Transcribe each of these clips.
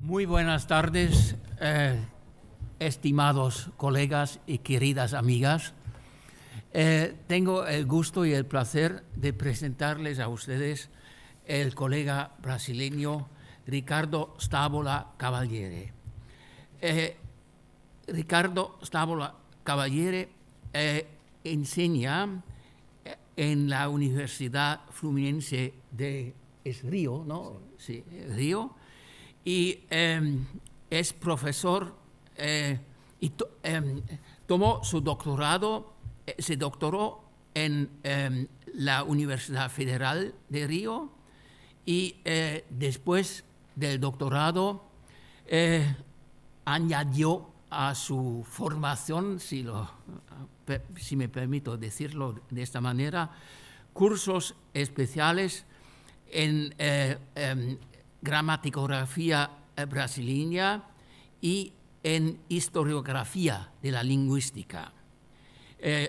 Muy buenas tardes, estimados colegas y queridas amigas. Tengo el gusto y el placer de presentarles a ustedes el colega brasileño Ricardo Cavaliere. Ricardo Cavaliere enseña en la Universidad Fluminense de Río, ¿no? Sí, Río, y es profesor y tomó su doctorado, se doctoró en la Universidad Federal de Río y después del doctorado añadió a su formación, si me permito decirlo de esta manera, cursos especiales en gramatografía brasileña y en historiografía de la lingüística.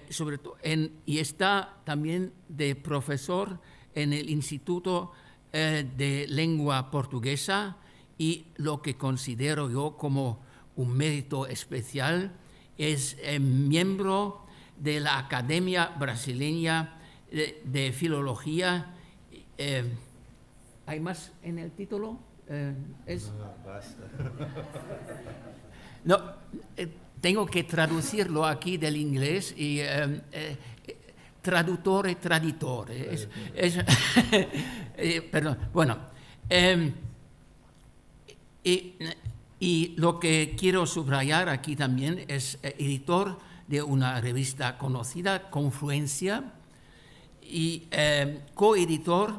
Sobre todo y está también de profesor en el Instituto de Lengua Portuguesa, y lo que considero yo como un mérito especial es miembro de la Academia Brasileña de Filología. ¿Hay más en el título? No, basta. No, tengo que traducirlo aquí del inglés y traduttore. Perdón. Bueno, y lo que quiero subrayar aquí también es editor de una revista conocida, Confluencia, y coeditor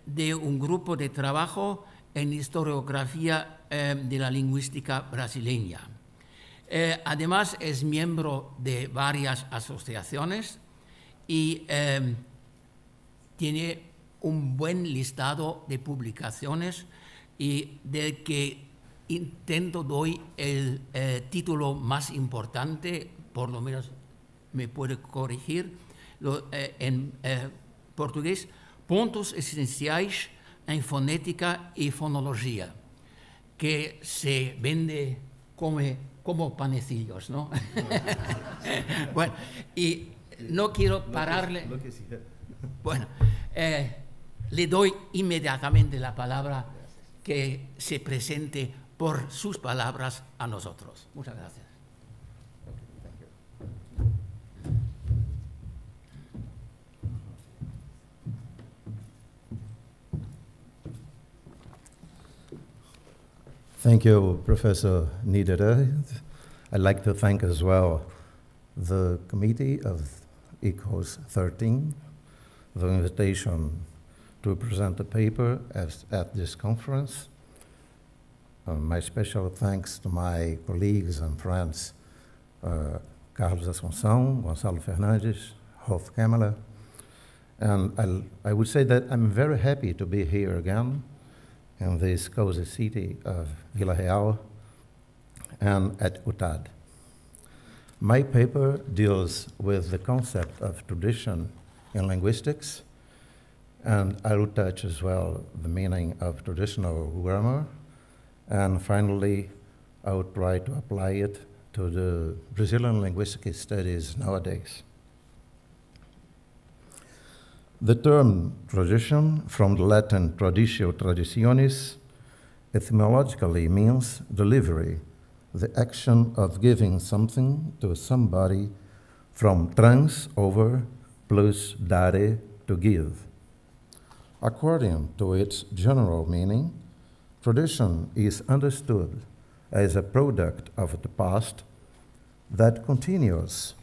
de un grupo de trabajo en historiografía de la lingüística brasileña. Además, es miembro de varias asociaciones y tiene un buen listado de publicaciones, y del que doy el título más importante, por lo menos me puede corregir, en portugués: Pontos Essenciais en Fonética y Fonología, que se vende como panecillos, ¿no? Bueno, y no quiero pararle. Bueno, le doy inmediatamente la palabra, que se presente por sus palabras a nosotros. Muchas gracias. Thank you, Professor Niederer. I'd like to thank as well the committee of ICHoLS XIII, the invitation to present the paper at this conference. My special thanks to my colleagues and friends, Carlos Assunção, Gonçalo Fernandes, Rolf Kammeler. And I would say that I'm very happy to be here again in this cozy city of Vila Real and at UTAD. My paper deals with the concept of tradition in linguistics, and I will touch as well the meaning of traditional grammar, and finally I will try to apply it to the Brazilian linguistic studies nowadays. The term tradition, from the Latin traditio traditionis, etymologically means delivery, the action of giving something to somebody, from trans, over, plus dare, to give. According to its general meaning, tradition is understood as a product of the past that continues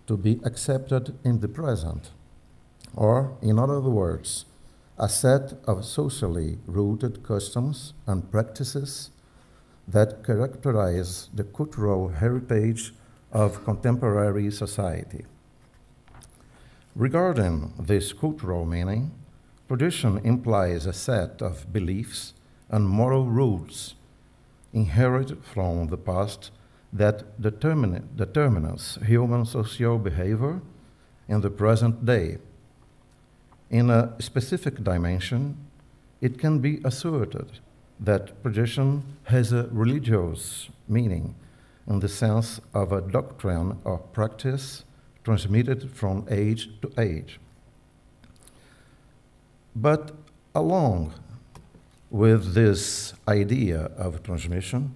to be accepted in the present, or, in other words, a set of socially rooted customs and practices that characterize the cultural heritage of contemporary society. Regarding this cultural meaning, tradition implies a set of beliefs and moral rules inherited from the past that determines human social behavior in the present day. In a specific dimension, it can be asserted that tradition has a religious meaning in the sense of a doctrine or practice transmitted from age to age. But along with this idea of transmission,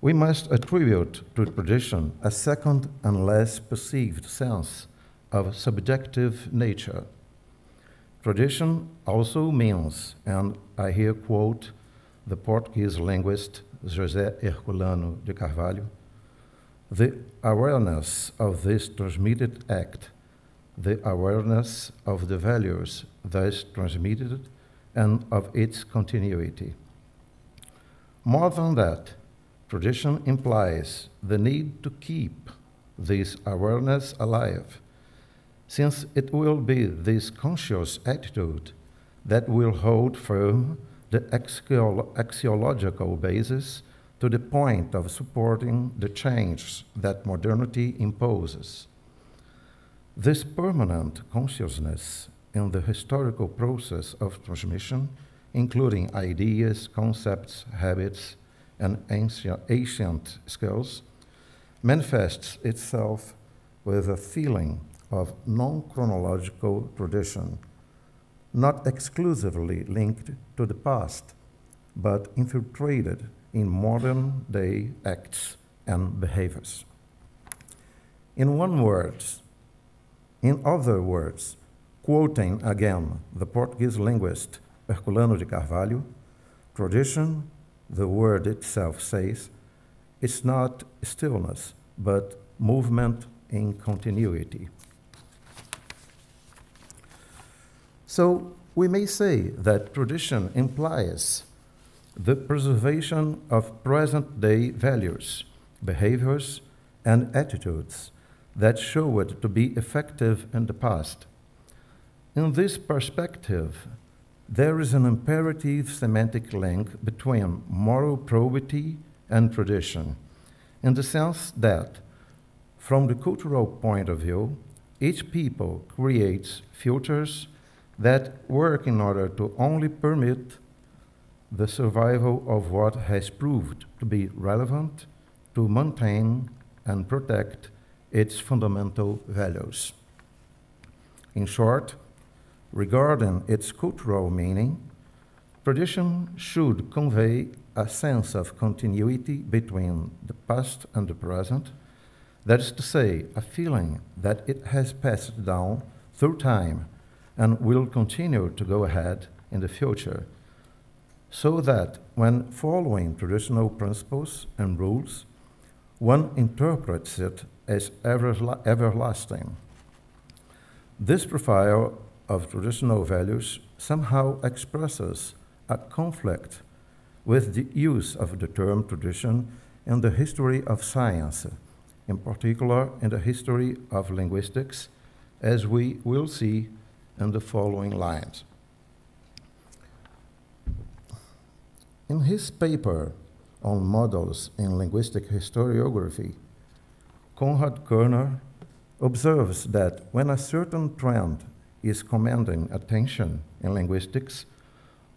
we must attribute to tradition a second and less perceived sense of subjective nature. Tradition also means, and I here quote the Portuguese linguist José Herculano de Carvalho, the awareness of this transmitted act, the awareness of the values thus transmitted and of its continuity. More than that, tradition implies the need to keep this awareness alive, since it will be this conscious attitude that will hold firm the axiological basis to the point of supporting the change that modernity imposes. This permanent consciousness in the historical process of transmission, including ideas, concepts, habits, and ancient skills, manifests itself with a feeling of non-chronological tradition, not exclusively linked to the past, but infiltrated in modern-day acts and behaviors. In other words, quoting again the Portuguese linguist Herculano de Carvalho, tradition, the word itself says, is not stillness, but movement in continuity. So we may say that tradition implies the preservation of present-day values, behaviors, and attitudes that showed to be effective in the past. In this perspective, there is an imperative semantic link between moral probity and tradition, in the sense that, from the cultural point of view, each people creates filters that work in order to only permit the survival of what has proved to be relevant to maintain and protect its fundamental values. In short, regarding its cultural meaning, tradition should convey a sense of continuity between the past and the present, that is to say, a feeling that it has passed down through time and will continue to go ahead in the future, so that when following traditional principles and rules, one interprets it as everlasting. This profile of traditional values somehow expresses a conflict with the use of the term tradition in the history of science, in particular in the history of linguistics, as we will see in the following lines. In his paper on models in linguistic historiography, Konrad Körner observes that when a certain trend is commanding attention in linguistics,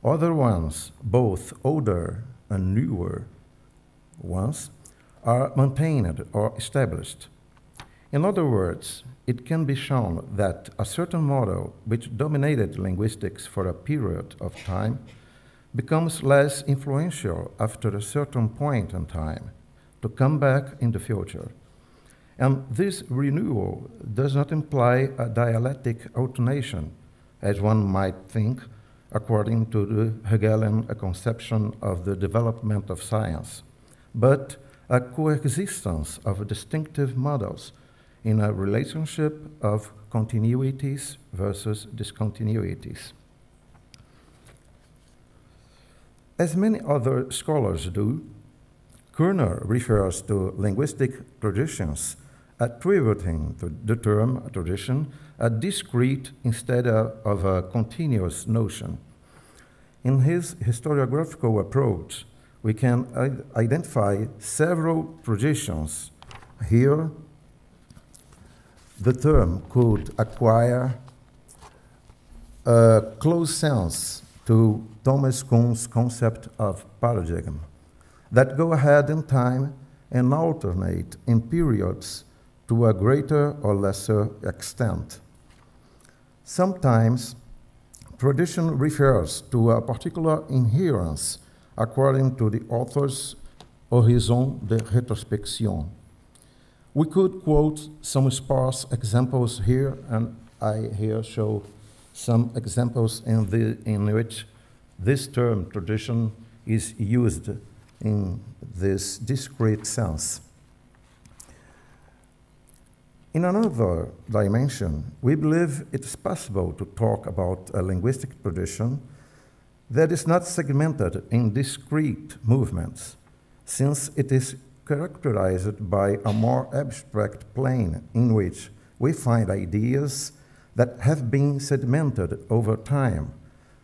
other ones, both older and newer ones, are maintained or established. In other words, it can be shown that a certain model which dominated linguistics for a period of time becomes less influential after a certain point in time to come back in the future. And this renewal does not imply a dialectic alternation, as one might think, according to the Hegelian conception of the development of science, but a coexistence of distinctive models in a relationship of continuities versus discontinuities. As many other scholars do, Körner refers to linguistic traditions, attributing to the term tradition a discrete instead of a continuous notion. In his historiographical approach, we can identify several traditions. Here, the term could acquire a close sense to Thomas Kuhn's concept of paradigm that go ahead in time and alternate in periods to a greater or lesser extent. Sometimes, tradition refers to a particular inherence according to the author's horizon de rétrospection. We could quote some sparse examples here, and I here show some examples in which this term tradition is used in this discrete sense. In another dimension, we believe it's possible to talk about a linguistic tradition that is not segmented in discrete movements, since it is characterized by a more abstract plane in which we find ideas that have been sedimented over time,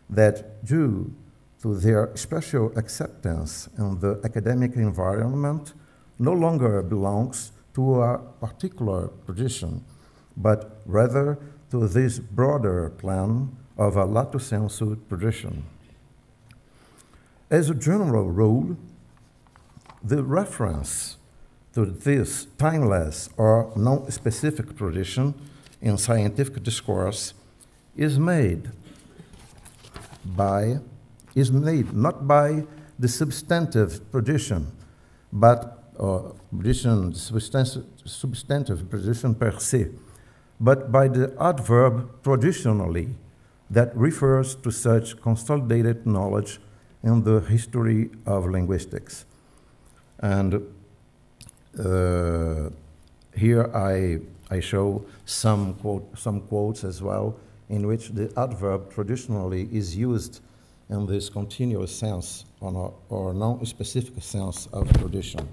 that due to their special acceptance in the academic environment no longer belongs to a particular tradition, but rather to this broader plan of a lato sensu tradition. As a general rule, the reference to this timeless or non-specific tradition in scientific discourse is made not by the substantive tradition, but substantive tradition per se, but by the adverb traditionally that refers to such consolidated knowledge in the history of linguistics. And here I show some quotes as well, in which the adverb traditionally is used in this continuous sense or non-specific sense of tradition.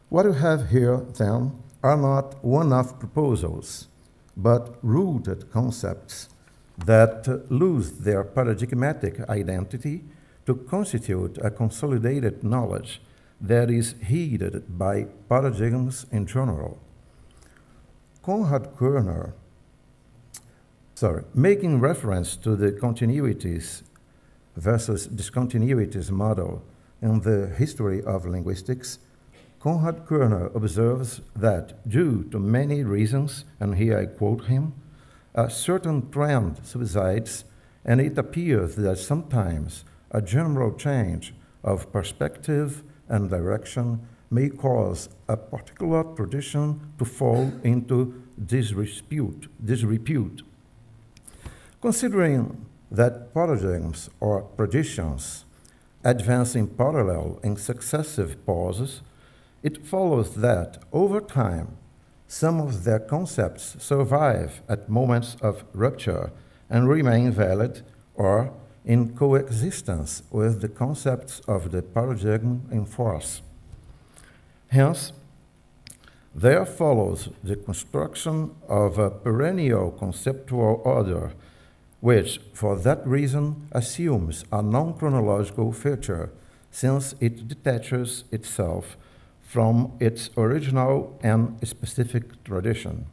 What we have here, then, are not one-off proposals, but rooted concepts that lose their paradigmatic identity to constitute a consolidated knowledge that is heeded by paradigms in general. Making reference to the continuities versus discontinuities model in the history of linguistics, Konrad Körner observes that due to many reasons, and here I quote him, a certain trend subsides, and it appears that sometimes a general change of perspective and direction may cause a particular tradition to fall into disrepute. Considering that paradigms or traditions advance in parallel in successive pauses, it follows that over time, some of their concepts survive at moments of rupture and remain valid or in coexistence with the concepts of the paradigm in force. Hence, there follows the construction of a perennial conceptual order, which, for that reason, assumes a non-chronological feature, since it detaches itself from its original and specific tradition.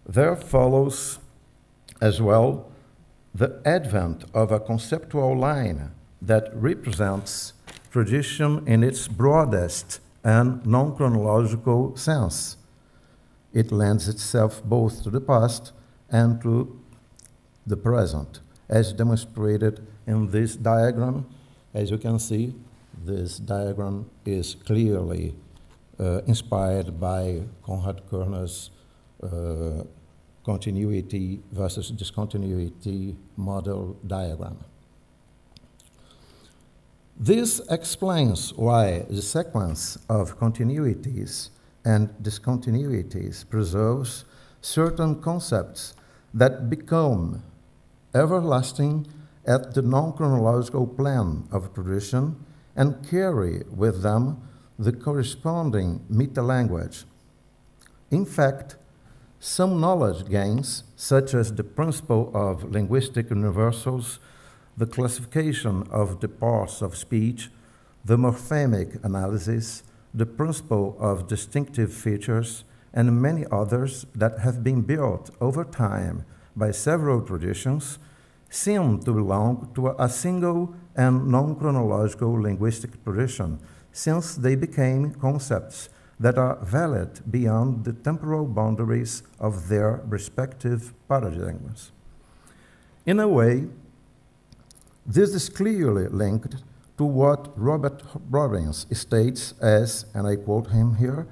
There follows, as well, the advent of a conceptual line that represents tradition in its broadest and non-chronological sense. It lends itself both to the past and to the present, as demonstrated in this diagram. As you can see, this diagram is clearly inspired by Konrad Körner's continuity versus discontinuity model diagram. This explains why the sequence of continuities and discontinuities preserves certain concepts that become everlasting at the non-chronological plane of tradition and carry with them the corresponding meta-language. In fact, some knowledge gains, such as the principle of linguistic universals, the classification of the parts of speech, the morphemic analysis, the principle of distinctive features, and many others that have been built over time by several traditions, seem to belong to a single and non-chronological linguistic tradition, since they became concepts that are valid beyond the temporal boundaries of their respective paradigms. In a way, this is clearly linked to what Robert Robbins states as, and I quote him here,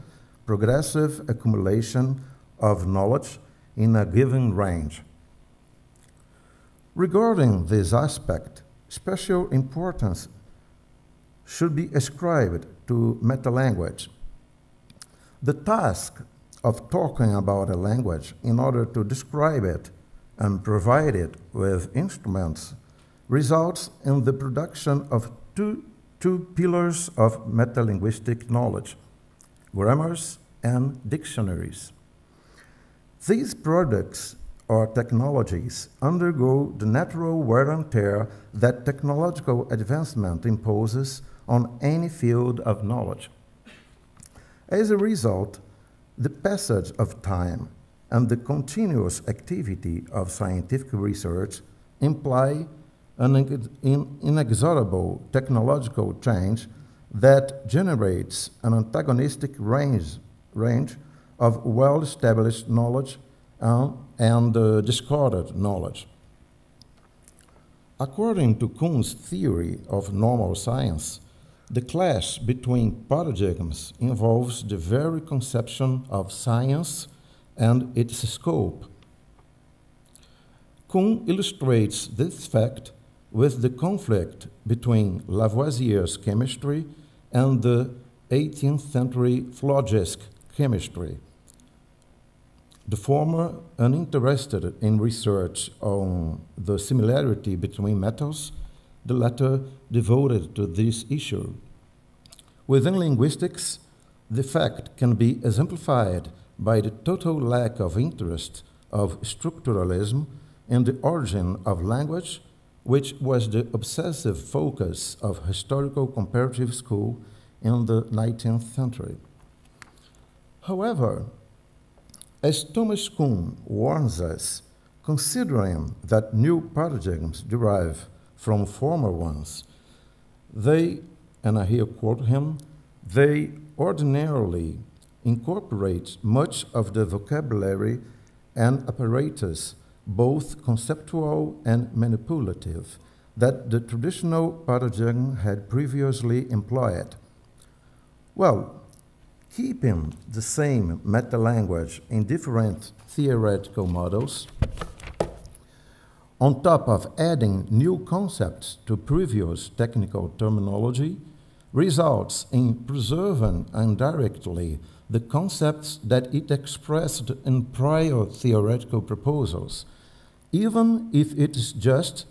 progressive accumulation of knowledge in a given range. Regarding this aspect, special importance should be ascribed to metalanguage. The task of talking about a language in order to describe it and provide it with instruments results in the production of two pillars of metalinguistic knowledge, grammars and dictionaries. These products or technologies undergo the natural wear and tear that technological advancement imposes on any field of knowledge. As a result, the passage of time and the continuous activity of scientific research imply an inexorable technological change that generates an antagonistic range of well-established knowledge and discarded knowledge. According to Kuhn's theory of normal science, the clash between paradigms involves the very conception of science and its scope. Kuhn illustrates this fact with the conflict between Lavoisier's chemistry and the 18th century Flogisk chemistry. The former, uninterested in research on the similarity between metals, the latter devoted to this issue. Within linguistics, the fact can be exemplified by the total lack of interest of structuralism in the origin of language, which was the obsessive focus of historical comparative school in the 19th century. However, as Thomas Kuhn warns us, considering that new paradigms derive from former ones, they, and I here quote him, they ordinarily incorporate much of the vocabulary and apparatus, both conceptual and manipulative, that the traditional paradigm had previously employed. Well, keeping the same meta-language in different theoretical models, on top of adding new concepts to previous technical terminology, results in preserving indirectly the concepts that it expressed in prior theoretical proposals, even if it is just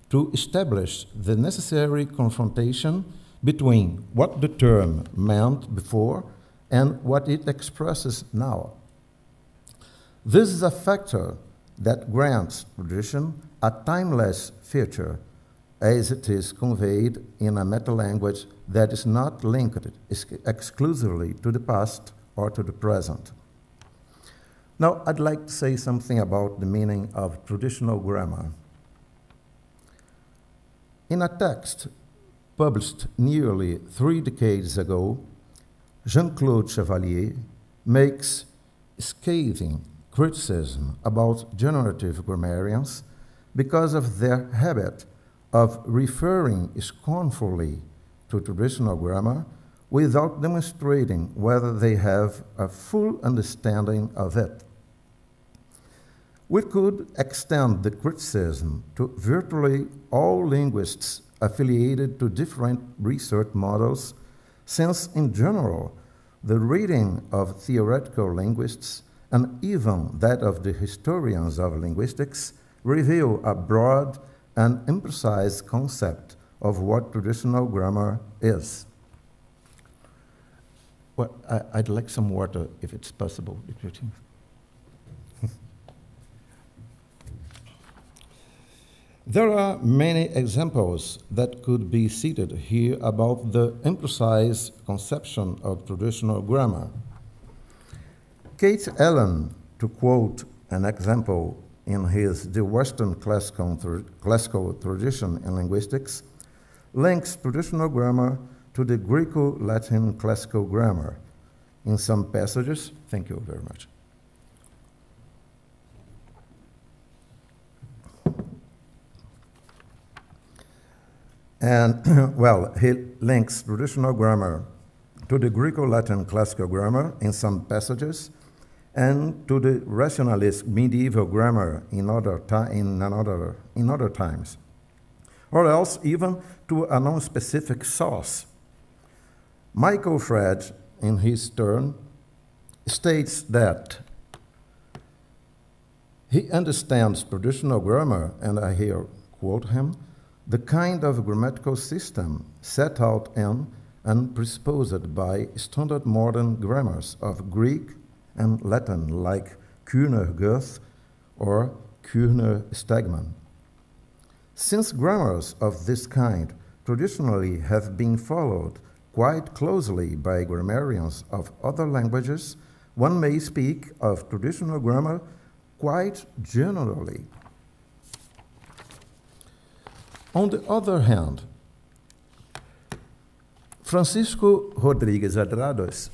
to establish the necessary confrontation between what the term meant before and what it expresses now. This is a factor that grants tradition a timeless feature, as it is conveyed in a meta-language that is not linked exclusively to the past or to the present. Now, I'd like to say something about the meaning of traditional grammar. In a text published nearly 3 decades ago, Jean-Claude Cavaliere makes scathing criticism about generative grammarians because of their habit of referring scornfully to traditional grammar without demonstrating whether they have a full understanding of it. We could extend the criticism to virtually all linguists affiliated to different research models, since in general, the reading of theoretical linguists and even that of the historians of linguistics reveal a broad and imprecise concept of what traditional grammar is. Well, I'd like some water if it's possible. There are many examples that could be cited here about the imprecise conception of traditional grammar. Kate Allen, to quote an example in his The Western Classical Tradition in Linguistics, links traditional grammar to the Greco-Latin classical grammar in some passages. Thank you very much. And, well, he links traditional grammar to the Greco-Latin classical grammar in some passages, and to the rationalist medieval grammar in other times, or else even to a non-specific source. Michael Fred, in his turn, states that he understands traditional grammar, and I here quote him, the kind of grammatical system set out in and presupposed by standard modern grammars of Greek and Latin, like Kuhner-Goethe or Kuhner-Stegmann. Since grammars of this kind traditionally have been followed quite closely by grammarians of other languages, one may speak of traditional grammar quite generally. On the other hand, Francisco Rodrigues Adrados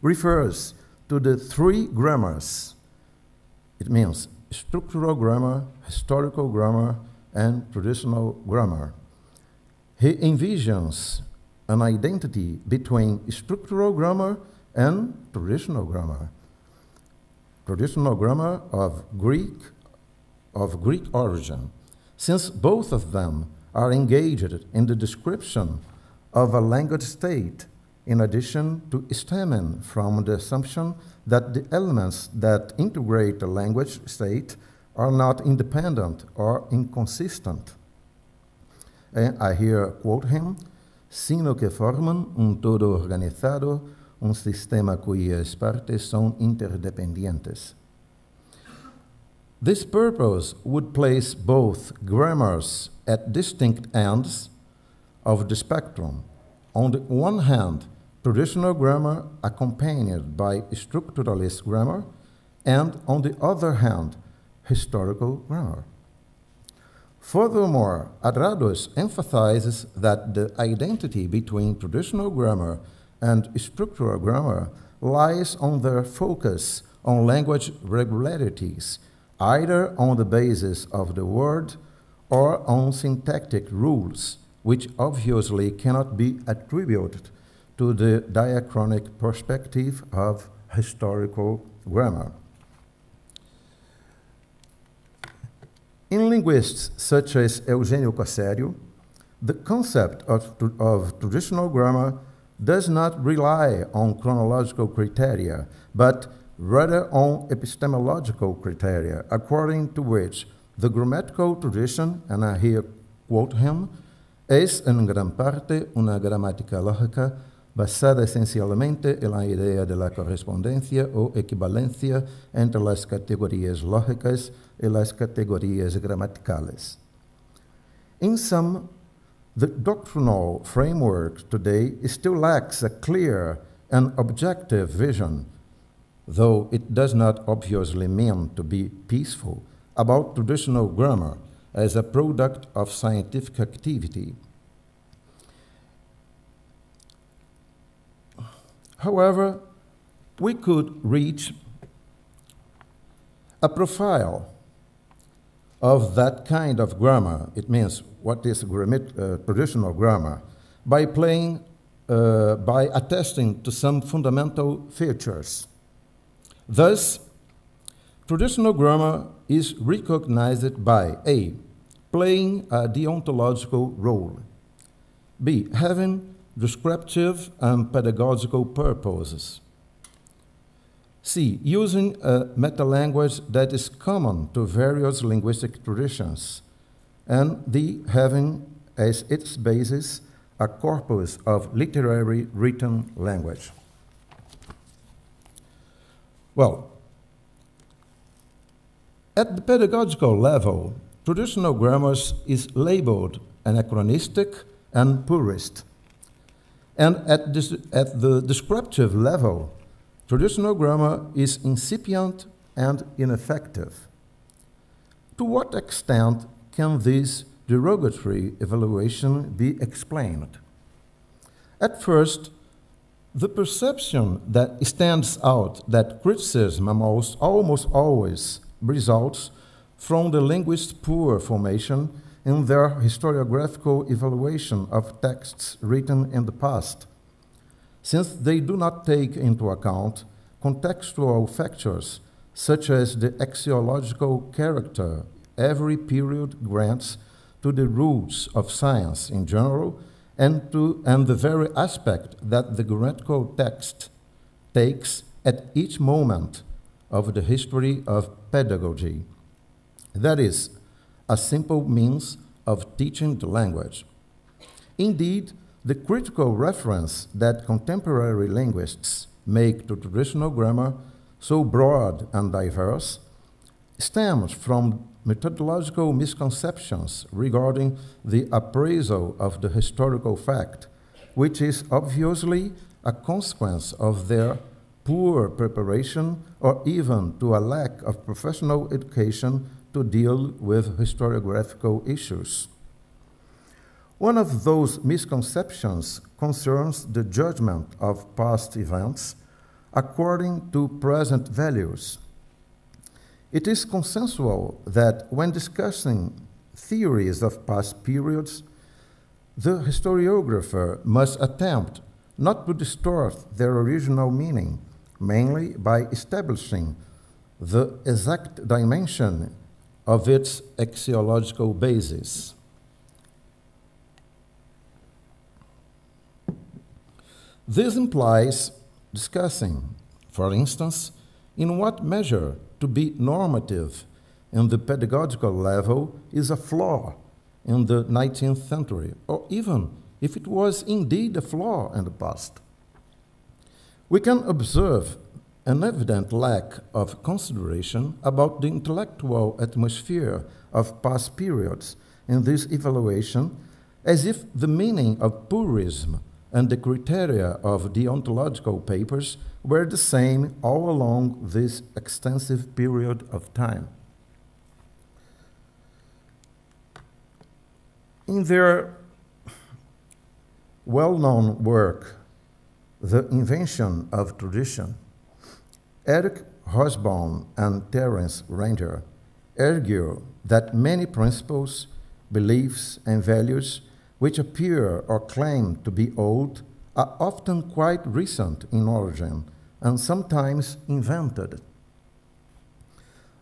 refers to the three grammars. It means structural grammar, historical grammar, and traditional grammar. He envisions an identity between structural grammar and traditional grammar. Traditional grammar of Greek origin, since both of them are engaged in the description of a language state, in addition to stemming from the assumption that the elements that integrate a language state are not independent or inconsistent. And I here quote him, sino que forman un todo organizado, un sistema cuyas partes son interdependientes. This purpose would place both grammars at distinct ends of the spectrum. On the one hand, traditional grammar accompanied by structuralist grammar, and on the other hand, historical grammar. Furthermore, Adrados emphasizes that the identity between traditional grammar and structural grammar lies on their focus on language regularities, either on the basis of the word or on syntactic rules, which obviously cannot be attributed to the diachronic perspective of historical grammar. In linguists such as Eugenio Cossério, the concept of traditional grammar does not rely on chronological criteria, but rather on epistemological criteria, according to which the grammatical tradition, and I here quote him, es en gran parte una gramática lógica basada esencialmente en la idea de la correspondencia o equivalencia entre las categorías lógicas y las categorías gramaticales. In sum, the doctrinal framework today still lacks a clear and objective vision, though it does not obviously mean to be peaceful, about traditional grammar as a product of scientific activity. However, we could reach a profile of that kind of grammar, it means what is traditional grammar, by attesting to some fundamental features. Thus, traditional grammar is recognized by A, playing a deontological role, B, having descriptive and pedagogical purposes, C, using a metalanguage that is common to various linguistic traditions, and D, having as its basis a corpus of literary written language. Well, at the pedagogical level, traditional grammar is labeled anachronistic and purist. And at the descriptive level, traditional grammar is incipient and ineffective. To what extent can this derogatory evaluation be explained? At first, the perception that stands out that criticism almost always results from the linguist's poor formation in their historiographical evaluation of texts written in the past, since they do not take into account contextual factors such as the axiological character every period grants to the rules of science in general and the very aspect that the grammatical text takes at each moment of the history of pedagogy. That is, a simple means of teaching the language. Indeed, the critical reference that contemporary linguists make to traditional grammar, so broad and diverse, stems from methodological misconceptions regarding the appraisal of the historical fact, which is obviously a consequence of their poor preparation or even to a lack of professional education to deal with historiographical issues. One of those misconceptions concerns the judgment of past events according to present values. It is consensual that when discussing theories of past periods, the historiographer must attempt not to distort their original meaning, mainly by establishing the exact dimension of its axiological basis. This implies discussing, for instance, in what measure to be normative in the pedagogical level is a flaw in the 19th century, or even if it was indeed a flaw in the past. We can observe an evident lack of consideration about the intellectual atmosphere of past periods in this evaluation, as if the meaning of purism and the criteria of deontological papers were the same all along this extensive period of time. In their well-known work, The Invention of Tradition, Eric Hobsbawm and Terence Ranger argue that many principles, beliefs, and values which appear or claim to be old are often quite recent in origin and sometimes invented.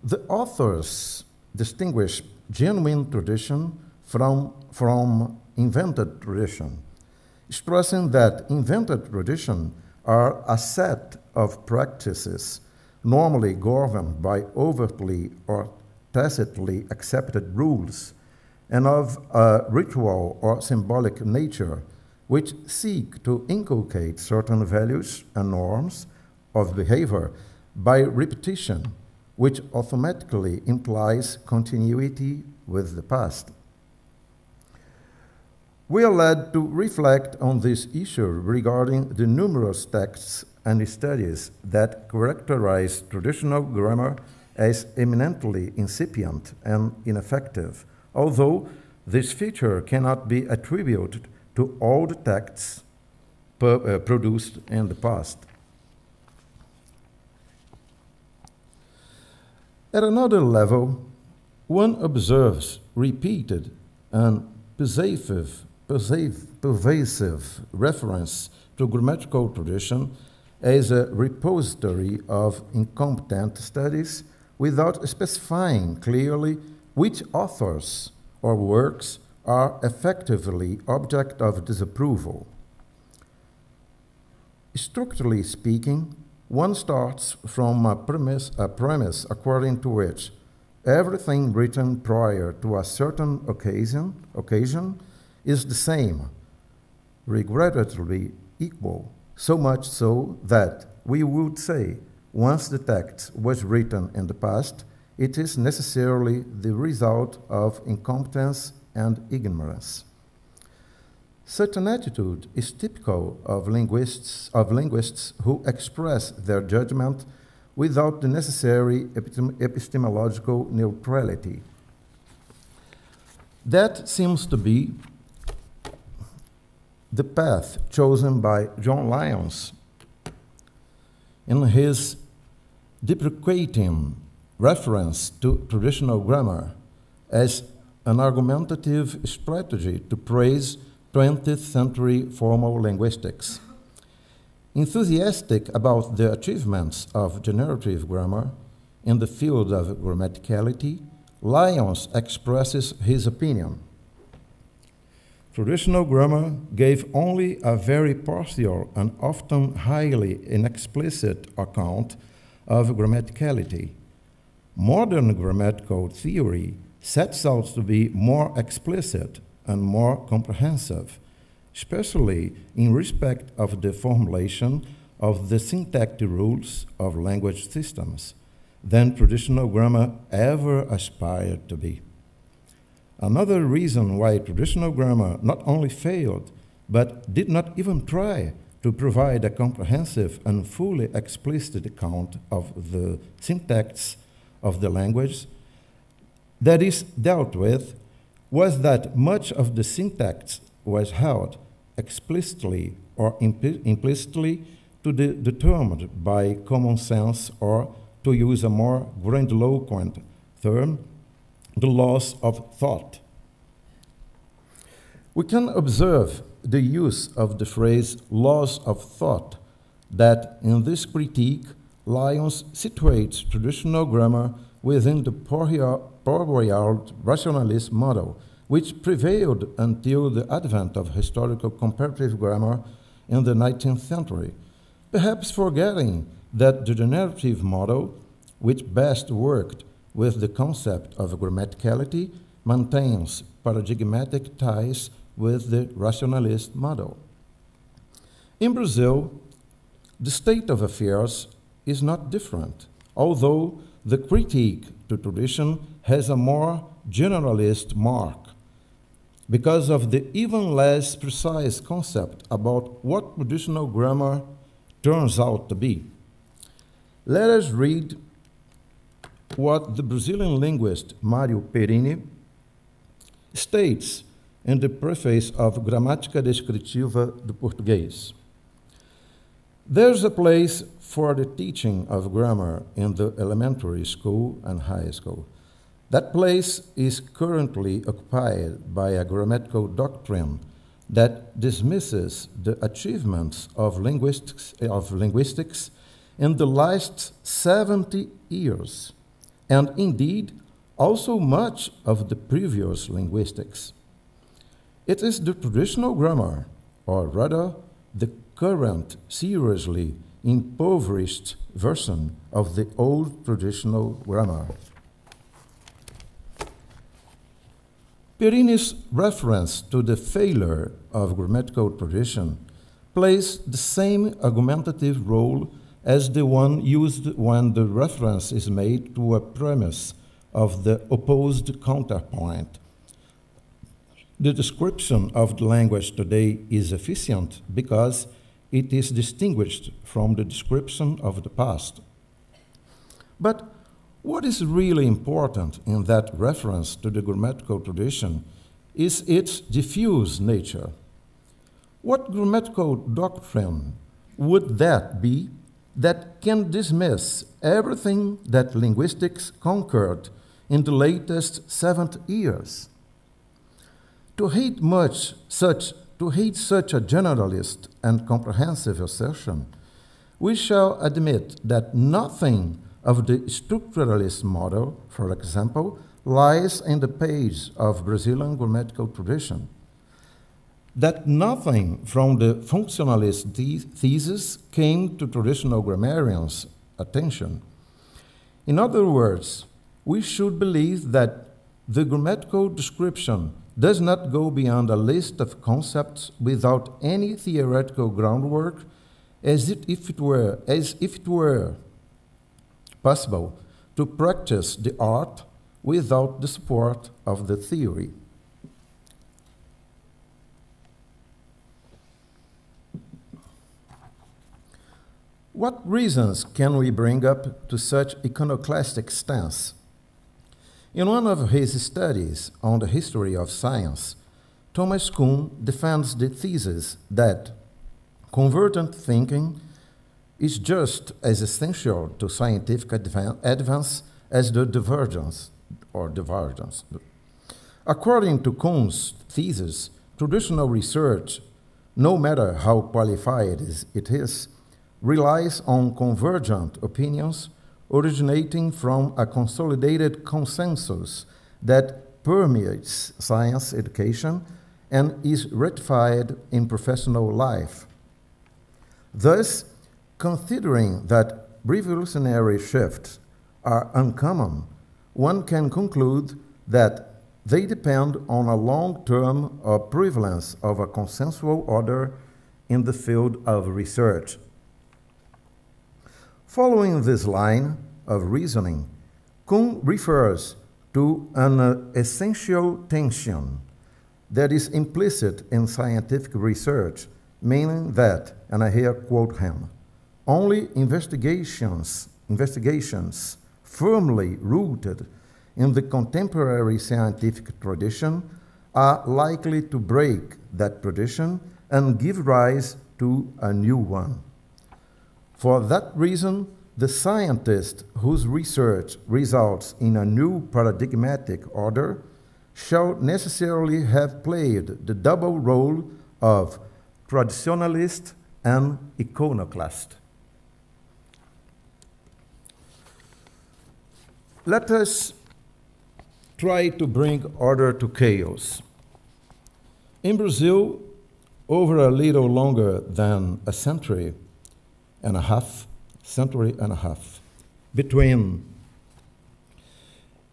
The authors distinguish genuine tradition from invented tradition, stressing that invented tradition are a set of practices normally governed by overtly or tacitly accepted rules and of a ritual or symbolic nature which seek to inculcate certain values and norms of behavior by repetition, which automatically implies continuity with the past. We are led to reflect on this issue regarding the numerous texts and studies that characterize traditional grammar as eminently incipient and ineffective, although this feature cannot be attributed to all the texts produced in the past. At another level, one observes repeated and pervasive reference to grammatical tradition as a repository of incompetent studies without specifying clearly which authors or works are effectively object of disapproval. Structurally speaking, one starts from a premise according to which everything written prior to a certain occasion is the same, regrettably equal, so much so that we would say once the text was written in the past, it is necessarily the result of incompetence and ignorance. Such an attitude is typical of linguists who express their judgment without the necessary epistemological neutrality. That seems to be the path chosen by John Lyons in his deprecating reference to traditional grammar as an argumentative strategy to praise 20th century formal linguistics. Enthusiastic about the achievements of generative grammar in the field of grammaticality, Lyons expresses his opinion. Traditional grammar gave only a very partial and often highly inexplicit account of grammaticality. Modern grammatical theory sets out to be more explicit and more comprehensive, especially in respect of the formulation of the syntactic rules of language systems, than traditional grammar ever aspired to be. Another reason why traditional grammar not only failed, but did not even try to provide a comprehensive and fully explicit account of the syntax of the language that is dealt with, was that much of the syntax was held explicitly or implicitly to be determined by common sense, or, to use a more grandiloquent term, the laws of thought. We can observe the use of the phrase laws of thought that in this critique Lyons situates traditional grammar within the Poirier rationalist model, which prevailed until the advent of historical comparative grammar in the 19th century, perhaps forgetting that the generative model, which best worked with the concept of grammaticality, maintains paradigmatic ties with the rationalist model. In Brazil, the state of affairs is not different, although the critique to tradition has a more generalist mark because of the even less precise concept about what traditional grammar turns out to be. Let us read what the Brazilian linguist Mário Perini states in the preface of Gramática Descritiva do Português. There's a place for the teaching of grammar in the elementary school and high school. That place is currently occupied by a grammatical doctrine that dismisses the achievements of linguistics in the last 70 years, and indeed also much of the previous linguistics. It is the traditional grammar, or rather the current seriously impoverished version of the old traditional grammar. Perini's reference to the failure of grammatical tradition plays the same argumentative role as the one used when the reference is made to a premise of the opposed counterpoint. The description of the language today is efficient because it is distinguished from the description of the past. But what is really important in that reference to the grammatical tradition is its diffuse nature. What grammatical doctrine would that be that can dismiss everything that linguistics conquered in the latest 70 years? To hate such a generalist and comprehensive assertion, we shall admit that nothing of the structuralist model, for example, lies in the page of Brazilian grammatical tradition. That nothing from the functionalist thesis came to traditional grammarians' attention. In other words, we should believe that the grammatical description does not go beyond a list of concepts without any theoretical groundwork, as if it were possible to practice the art without the support of the theory. What reasons can we bring up to such iconoclastic stance? In one of his studies on the history of science, Thomas Kuhn defends the thesis that convergent thinking is just as essential to scientific advance as the divergence. According to Kuhn's thesis, traditional research, no matter how qualified it is, relies on convergent opinions originating from a consolidated consensus that permeates science education and is ratified in professional life. Thus, considering that revolutionary shifts are uncommon, one can conclude that they depend on a long-term prevalence of a consensual order in the field of research. Following this line of reasoning, Kuhn refers to an essential tension that is implicit in scientific research, meaning that, and I here quote him, only investigations firmly rooted in the contemporary scientific tradition are likely to break that tradition and give rise to a new one. For that reason, the scientist whose research results in a new paradigmatic order shall necessarily have played the double role of traditionalist and iconoclast. Let us try to bring order to chaos. In Brazil, over a little longer than a century and a half, between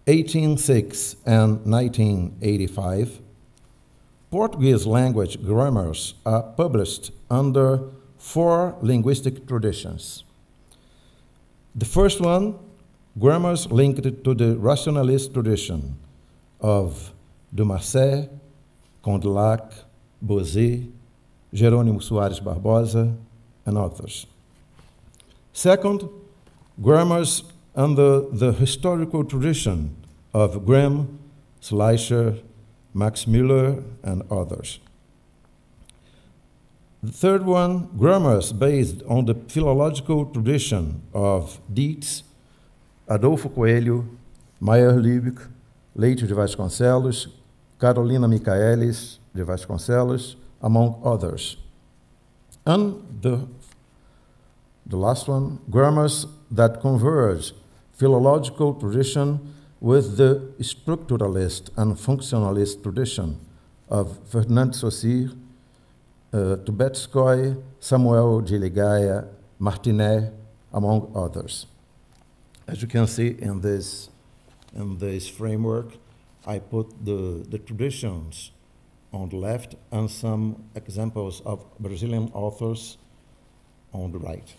1806 and 1985, Portuguese language grammars are published under 4 linguistic traditions. The first one, grammars linked to the rationalist tradition of Dumarsais, Condillac, Bosé, Jerônimo Soares Barbosa, and others. Second, grammars under the historical tradition of Grimm, Schleicher, Max Müller, and others. The third one, grammars based on the philological tradition of Dietz, Adolfo Coelho, Meyerlieb, Leite de Vasconcelos, Carolina Michaelis de Vasconcelos, among others. And the last one, grammars that converge philological tradition with the structuralist and functionalist tradition of Fernand Saussure, Tubetskoy, Samuel de Ligaia, Martinet, among others. As you can see in this framework, I put the traditions on the left and some examples of Brazilian authors on the right.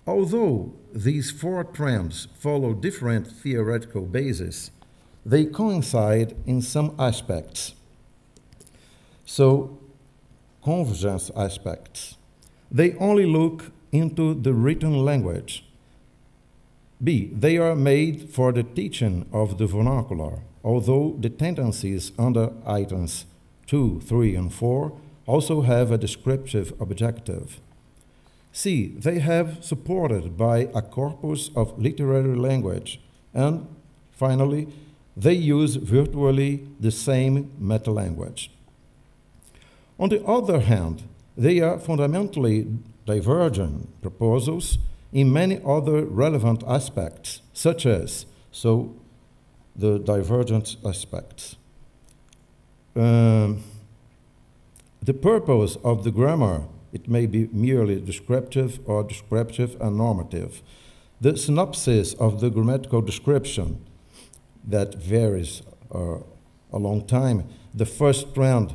Although these 4 trends follow different theoretical bases, they coincide in some aspects. So, convergence aspects. They only look into the written language. B, they are made for the teaching of the vernacular, although the tendencies under items 2, 3, and 4 also have a descriptive objective. C, they have supported by a corpus of literary language, and finally, they use virtually the same meta-language. On the other hand, they are fundamentally divergent proposals in many other relevant aspects, such as, the divergent aspects. The purpose of the grammar, it may be merely descriptive or descriptive and normative. The synopsis of the grammatical description that varies a long time. The first trend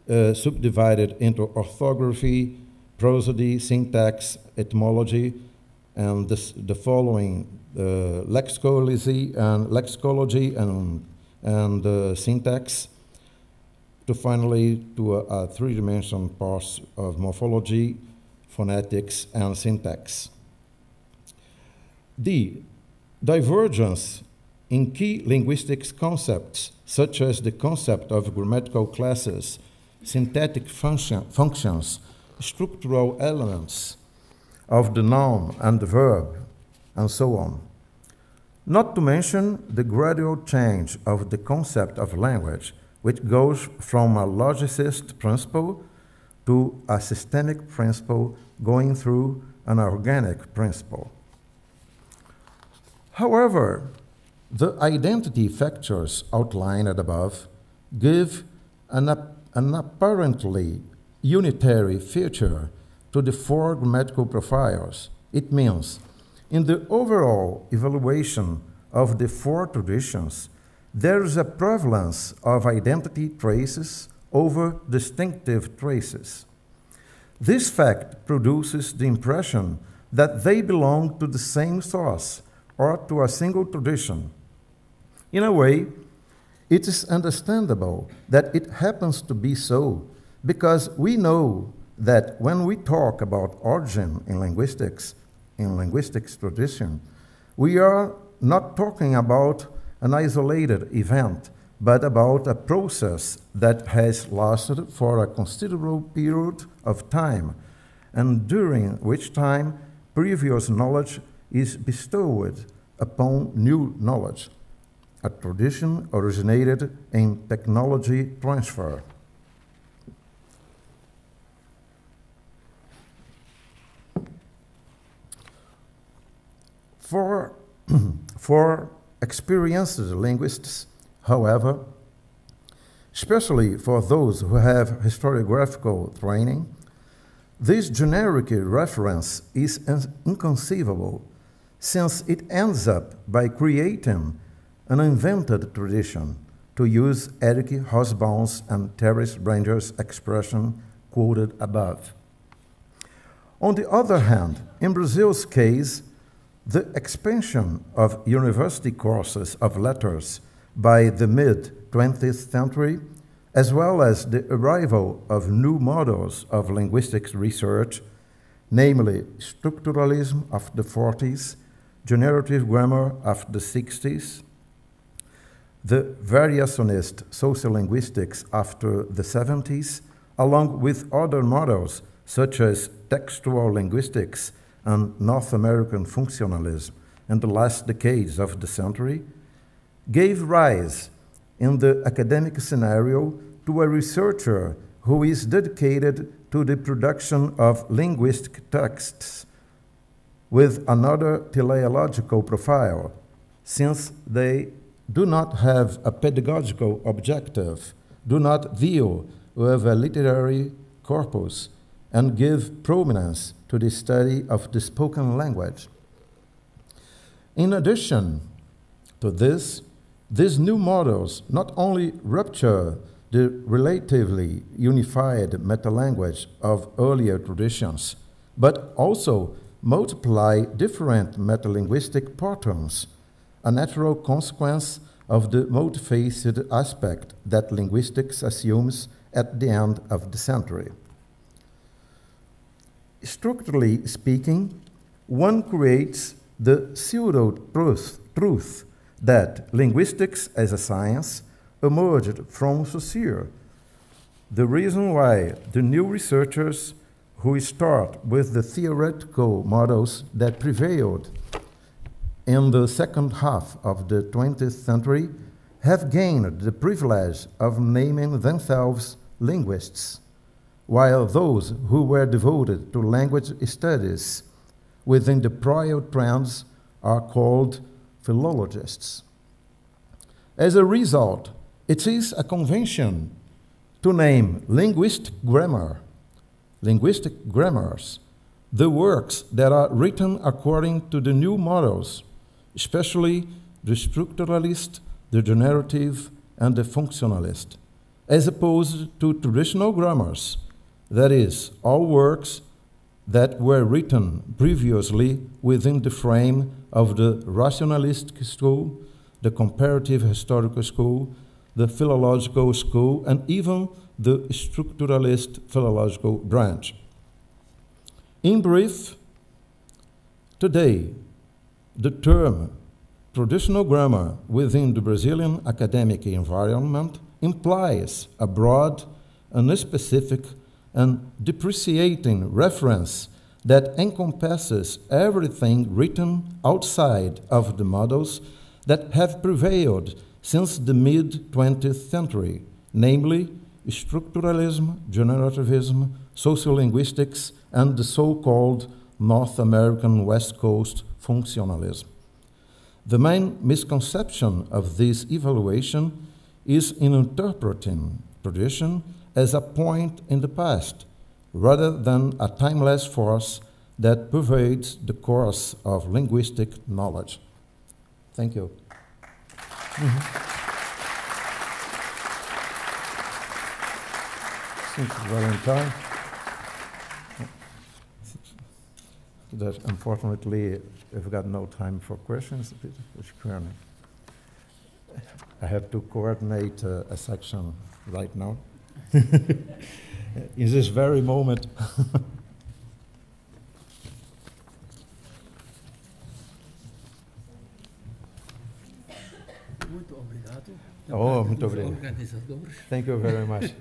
subdivided into orthography, prosody, syntax, etymology, and the following lexicology and syntax. to finally to a three-dimensional parts of morphology, phonetics, and syntax. D, divergence in key linguistics concepts, such as the concept of grammatical classes, syntactic functions, structural elements of the noun and the verb, and so on. Not to mention the gradual change of the concept of language, which goes from a logicist principle to a systemic principle going through an organic principle. However, the identity factors outlined above give an apparently unitary feature to the four grammatical profiles. It means, in the overall evaluation of the four traditions, there is a prevalence of identity traces over distinctive traces. This fact produces the impression that they belong to the same source or to a single tradition. In a way, it is understandable that it happens to be so, because we know that when we talk about origin in linguistics tradition, we are not talking about an isolated event, but about a process that has lasted for a considerable period of time, and during which time previous knowledge is bestowed upon new knowledge, a tradition originated in technology transfer. For experienced linguists, however, especially for those who have historiographical training, this generic reference is inconceivable, since it ends up by creating an invented tradition, to use Eric Hobsbawm's and Terence Branger's expression quoted above. On the other hand, in Brazil's case, the expansion of university courses of letters by the mid-20th century, as well as the arrival of new models of linguistics research, namely structuralism of the 40s, generative grammar of the 60s, the variationist sociolinguistics after the 70s, along with other models such as textual linguistics and North American functionalism in the last decades of the century, gave rise in the academic scenario to a researcher who is dedicated to the production of linguistic texts with another teleological profile, since they do not have a pedagogical objective, do not deal with a literary corpus, and give prominence to the study of the spoken language. In addition to this, these new models not only rupture the relatively unified metalanguage of earlier traditions, but also multiply different metalinguistic patterns, a natural consequence of the multifaceted aspect that linguistics assumes at the end of the century. Structurally speaking, one creates the pseudo-truth that linguistics as a science emerged from Saussure. The reason why the new researchers who start with the theoretical models that prevailed in the second half of the 20th century have gained the privilege of naming themselves linguists, while those who were devoted to language studies within the prior trends are called philologists. As a result, it is a convention to name linguistic grammars, the works that are written according to the new models, especially the structuralist, the generative, and the functionalist, as opposed to traditional grammars, that is, all works that were written previously within the frame of the rationalistic school, the comparative historical school, the philological school, and even the structuralist philological branch. In brief, today, the term traditional grammar within the Brazilian academic environment implies a broad, unspecific, and depreciating reference that encompasses everything written outside of the models that have prevailed since the mid-20th century, namely structuralism, generativism, sociolinguistics, and the so-called North American West Coast functionalism. The main misconception of this evaluation is in interpreting tradition as a point in the past, rather than a timeless force that pervades the course of linguistic knowledge. Thank you. Since we're in time, that unfortunately, we've got no time for questions. I have to coordinate a section right now. In this very moment. Muito obrigado. Oh, muito obrigado. Organizadores. Thank you very much.